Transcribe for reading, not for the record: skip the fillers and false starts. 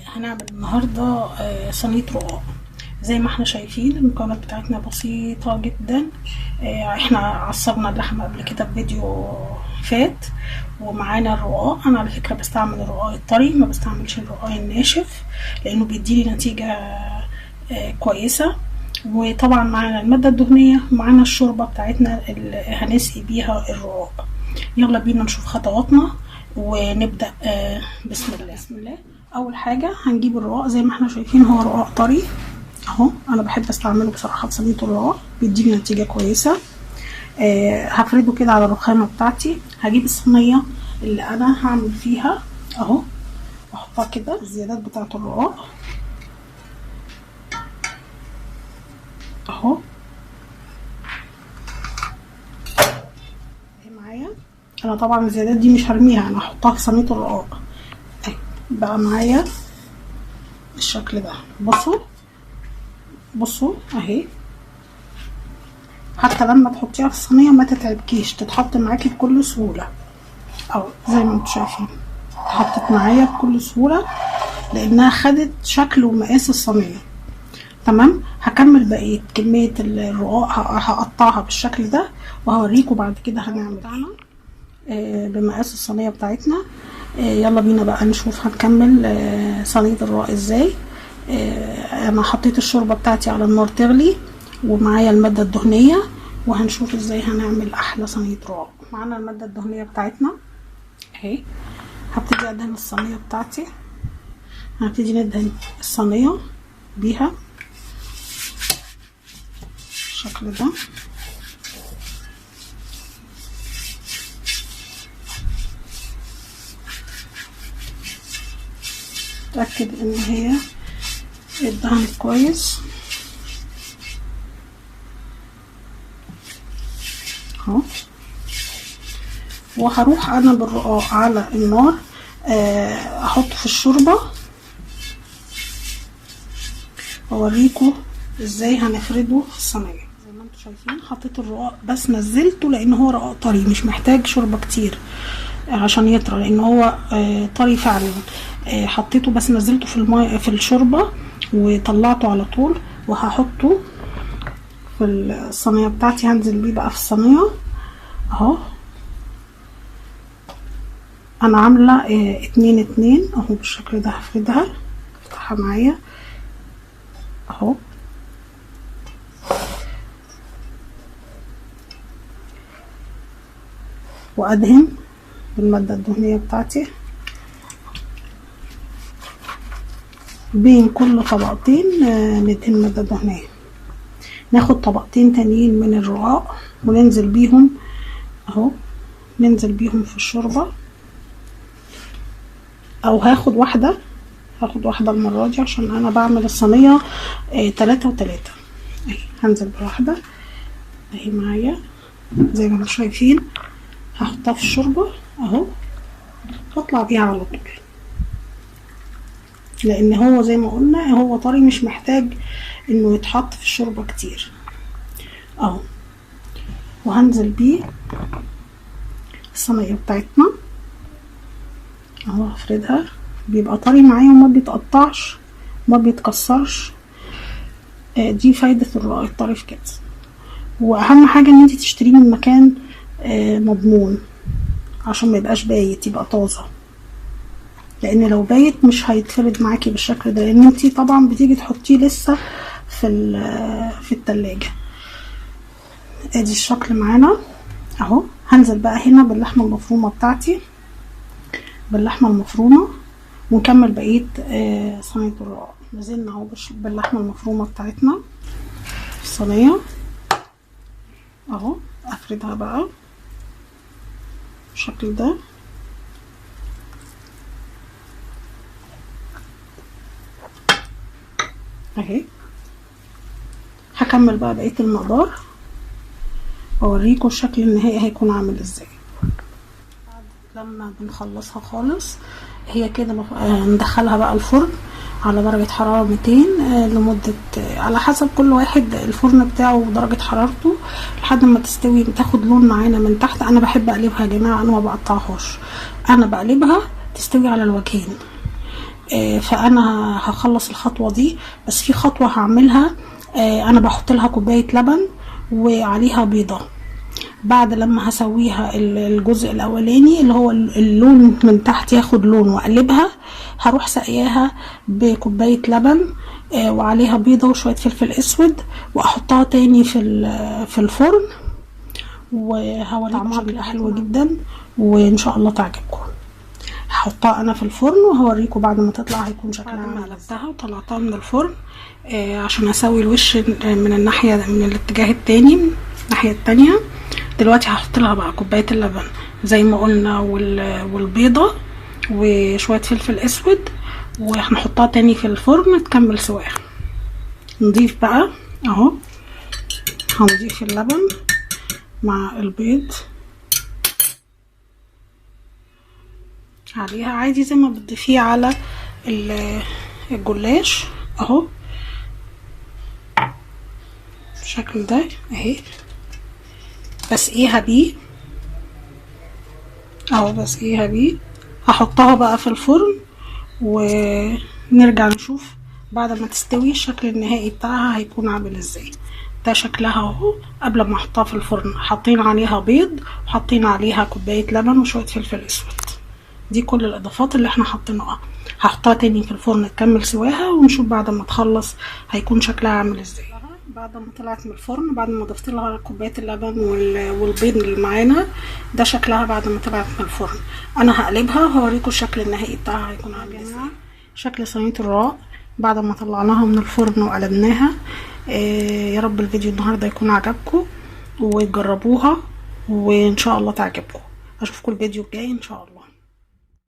هنعمل النهاردة صينية رقاق. زي ما احنا شايفين المكونات بتاعتنا بسيطة جدا. احنا عصرنا اللحمة قبل كده في فيديو فات، ومعانا الرقاق. انا على فكرة بستعمل الرقاق الطري، ما بستعملش الرقاق الناشف لانه بيديلي نتيجة كويسة. وطبعا معانا المادة الدهنية ومعانا الشوربة بتاعتنا اللي هنسقي بيها الرقاق. يلا بينا نشوف خطواتنا ونبدأ. بسم الله بسم الله. اول حاجة هنجيب الرقاق زي ما احنا شايفين، هو رقاق طري اهو. انا بحب استعمله بصراحة في صينية الرقاق، بيديني نتيجة كويسة. هفرده كده على الرخامة بتاعتي. هجيب الصينية اللي انا هعمل فيها اهو، احطها كده الزيادات بتاعة الرقاق اهو. معايا انا طبعا الزيادات دي مش هرميها، انا هحطها في صينية الرقاق اهي. بقى معايا بالشكل ده. بصوا اهي. حتى لما تحطيها في الصينيه ما تتعبكيش، تتحط معاكي بكل سهوله اهو زي ما انتم شايفين. اتحطت معايا بكل سهوله لانها خدت شكل ومقاس الصينيه. تمام. هكمل بقيه كميه الرقاق، هقطعها بالشكل ده وهوريكم بعد كده هنعمل بمقاس الصينيه بتاعتنا. يلا بينا بقى نشوف هنكمل صينيه الرقاق ازاي. انا حطيت الشوربه بتاعتي على النار تغلي، ومعايا الماده الدهنيه، وهنشوف ازاي هنعمل احلى صينيه رقاق. معانا الماده الدهنيه بتاعتنا اهي. هبتدي ادهن الصينيه بتاعتي. هنبتدي ندهن الصينيه بيها بالشكل ده. اتاكد ان هي اتدهنت كويس اهو. وهروح انا بالرقاق على النار احطه في الشوربه واوريكم ازاي هنفرده في الصينيه. زي ما انتم شايفين حطيت الرقاق بس نزلته لان هو رقاق طري، مش محتاج شوربه كتير عشان يطرى، لان هو طري فعلا. حطيته بس نزلته في الماء في الشوربه وطلعته على طول، وهحطه في الصينيه بتاعتي. هنزل بيه بقى في الصينيه اهو. انا عامله 2 اهو بالشكل ده. هفردها، افتحها معايا اهو. وادهن بالماده الدهنيه بتاعتي بين كل طبقتين. ندهن ماده دهنيه، ناخد طبقتين تانيين من الرقاق وننزل بيهم اهو. ننزل بيهم في الشوربه، او هاخد واحده المره دي عشان انا بعمل الصينيه 3 و3 اهي. هنزل بواحده اهي معايا زي ما انتم شايفين. هحطها في الشوربه اهو، واطلع بيها على طول، لان هو زي ما قلنا هو طري، مش محتاج انه يتحط في الشوربه كتير اهو. وهنزل بيه الصينيه بتاعتنا اهو. هفردها، بيبقى طري معايا وما بيتقطعش وما بيتكسرش. دي فايده الرقاق الطري في كده. واهم حاجه ان انت تشتريه من مكان مضمون عشان ما يبقاش بايت، يبقى طازه، لان لو بايت مش هيتفرد معاكي بالشكل ده، لان انت طبعا بتيجي تحطيه لسه في التلاجة. ادي الشكل معانا اهو. هنزل بقى هنا باللحمه المفرومه بتاعتي، ونكمل بقيه صينيه الرقاق. نزلنا اهو باللحمه المفرومه بتاعتنا في الصينيه اهو. افردها بقى بالشكل ده اهي. هكمل بقى بقيه المقدار واوريكم الشكل النهائي هيكون عامل ازاي. لما بنخلصها خالص هي كده ندخلها بقى الفرن على درجة حرارة 200 لمدة على حسب كل واحد الفرن بتاعه ودرجة حرارته، لحد ما تستوي تاخد لون معانا من تحت. انا بحب اقلبها يا جماعة، انا ما بقطعهاش، انا بقلبها تستوي على الوجهين. فانا هخلص الخطوه دي، بس في خطوه هعملها. انا بحط لها كوبايه لبن وعليها بيضه. بعد لما هسويها الجزء الاولاني اللي هو اللون من تحت ياخد لون واقلبها، هروح سقياها بكوبايه لبن وعليها بيضه وشويه فلفل اسود، واحطها تاني في الفرن، وهوريكم طعمها بيبقى حلو جدا وان شاء الله تعجبكم. هحطها انا في الفرن وهوريكم بعد ما تطلع هيكون شكلها. بعد ما قلبتها وطلعتها من الفرن عشان اسوي الوش من الناحيه من الاتجاه التاني، من الناحيه التانيه. دلوقتي هحط لها بقى كوبايه اللبن زي ما قلنا والبيضه وشويه فلفل اسود، وهنحطها تاني في الفرن تكمل سواها. نضيف بقى اهو، هنضيف اللبن مع البيض عليها عادي زي ما بتضيفيه على الجلاش اهو بالشكل ده اهي. بسقيها بيه اهو، بسقيها بيه. هحطها بقى في الفرن ونرجع نشوف بعد ما تستوي الشكل النهائي بتاعها هيكون عامل ازاي. ده شكلها اهو قبل ما احطها في الفرن. حاطين عليها بيض وحاطين عليها كوبايه لبن وشويه فلفل اسود. دي كل الاضافات اللي احنا حاطينها. هحطها تاني في الفرن تكمل سواها ونشوف بعد ما تخلص هيكون شكلها عامل ازاي. بعد ما طلعت من الفرن، بعد ما ضفت لها كوبايه اللبن والبيض اللي معانا، ده شكلها بعد ما طلعت من الفرن. انا هقلبها وهوريكم الشكل النهائي بتاعها هيكون عامل ازاي. شكل صينيه الرقاق بعد ما طلعناها من الفرن وقلبناها. يا رب الفيديو النهارده يكون عجبكم وتجربوها وان شاء الله تعجبكم. اشوفكم الفيديو الجاي ان شاء الله.